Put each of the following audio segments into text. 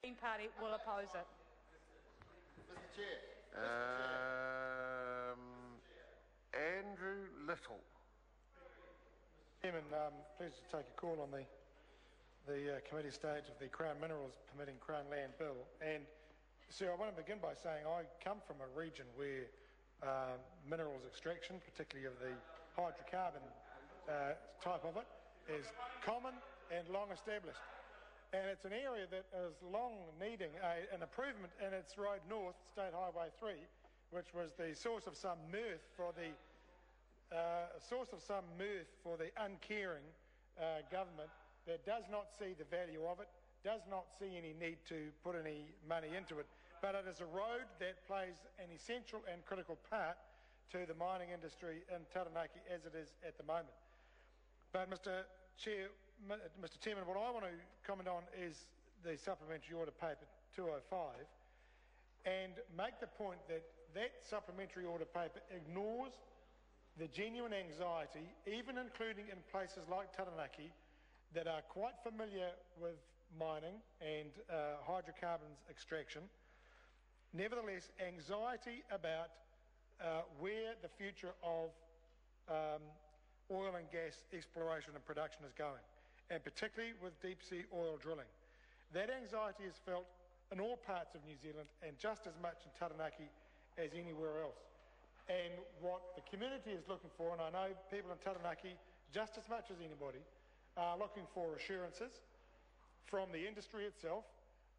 Green Party will oppose it. Mr. Chair. Andrew Little. Chairman, pleased to take a call on the committee stage of the Crown Minerals Permitting Crown Land Bill. And so I want to begin by saying I come from a region where minerals extraction, particularly of the hydrocarbon type of it, is common and long established. And it's an area that is long needing an improvement in its road north, State Highway 3, which was the source of some mirth for the uncaring government that does not see the value of it, does not see any need to put any money into it. But it is a road that plays an essential and critical part to the mining industry in Taranaki as it is at the moment. But Mr. Chairman, what I want to comment on is the supplementary order paper 205 and make the point that that supplementary order paper ignores the genuine anxiety, even including in places like Taranaki, that are quite familiar with mining and hydrocarbons extraction. Nevertheless, anxiety about where the future of oil and gas exploration and production is going, and particularly with deep sea oil drilling. That anxiety is felt in all parts of New Zealand and just as much in Taranaki as anywhere else. And what the community is looking for, and I know people in Taranaki just as much as anybody are looking for assurances from the industry itself,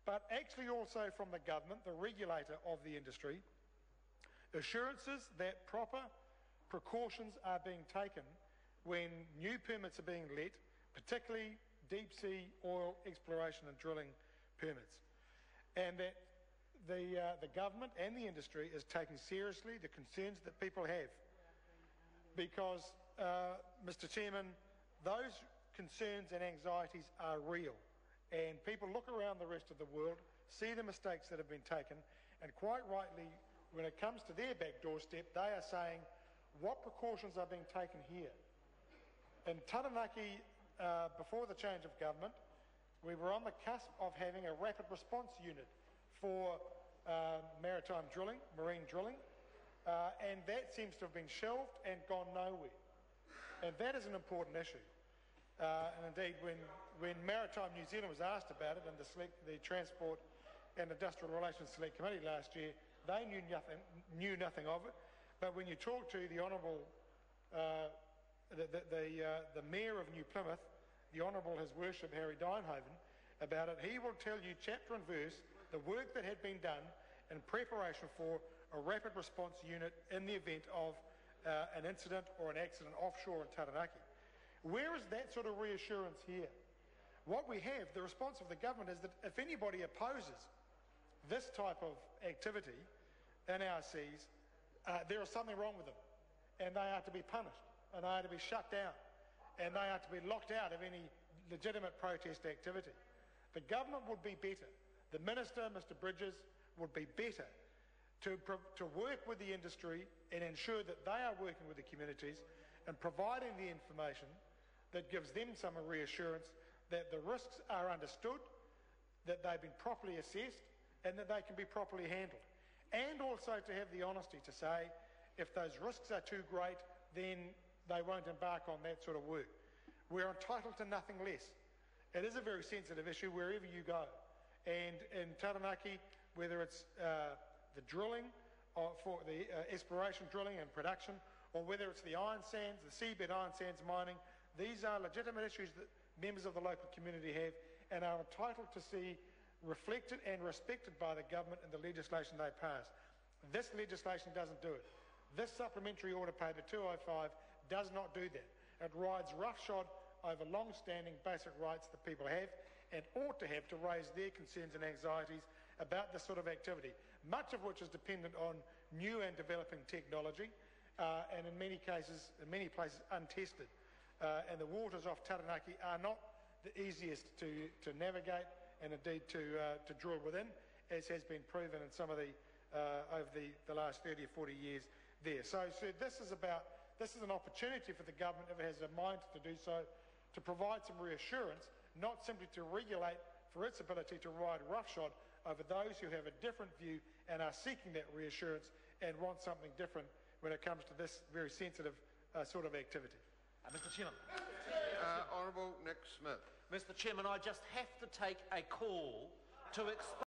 but actually also from the government, the regulator of the industry, assurances that proper precautions are being taken when new permits are being let, particularly deep sea oil exploration and drilling permits, and that the government and the industry is taking seriously the concerns that people have. Because, Mr. Chairman, those concerns and anxieties are real, and people look around the rest of the world, see the mistakes that have been taken, and quite rightly, when it comes to their back doorstep, they are saying, what precautions are being taken here? In Taranaki, before the change of government, we were on the cusp of having a rapid response unit for maritime drilling, marine drilling, and that seems to have been shelved and gone nowhere. And that is an important issue. And indeed, when Maritime New Zealand was asked about it in the Transport and Industrial Relations Select Committee last year, they knew nothing of it. But when you talk to the Honourable the Mayor of New Plymouth, the Honourable His Worship Harry Dynhoven, about it, he will tell you chapter and verse the work that had been done in preparation for a rapid response unit in the event of an incident or an accident offshore in Taranaki. Where is that sort of reassurance here? What we have, the response of the government, is that if anybody opposes this type of activity in our seas, there is something wrong with them, and they are to be punished, and they are to be shut down, and they are to be locked out of any legitimate protest activity. The government would be better, the Minister, Mr Bridges, would be better to work with the industry and ensure that they are working with the communities and providing the information that gives them some reassurance that the risks are understood, that they've been properly assessed, and that they can be properly handled. And also to have the honesty to say, if those risks are too great, then they won't embark on that sort of work. We're entitled to nothing less. It is a very sensitive issue wherever you go. And in Taranaki, whether it's the drilling for the exploration drilling and production, or whether it's the iron sands, the seabed iron sands mining, these are legitimate issues that members of the local community have and are entitled to see reflected and respected by the government in the legislation they pass. This legislation doesn't do it. This supplementary order paper 205 does not do that. It rides roughshod over long-standing basic rights that people have and ought to have to raise their concerns and anxieties about this sort of activity, much of which is dependent on new and developing technology and in many cases, in many places, untested. And the waters off Taranaki are not the easiest to navigate and indeed to drill within, as has been proven in some of the over the last 30 or 40 years there. So this is an opportunity for the government, if it has a mind to do so, to provide some reassurance, not simply to regulate for its ability to ride roughshod over those who have a different view and are seeking that reassurance and want something different when it comes to this very sensitive sort of activity. Mr. Chairman. Honourable Nick Smith. Mr. Chairman, I just have to take a call to explain.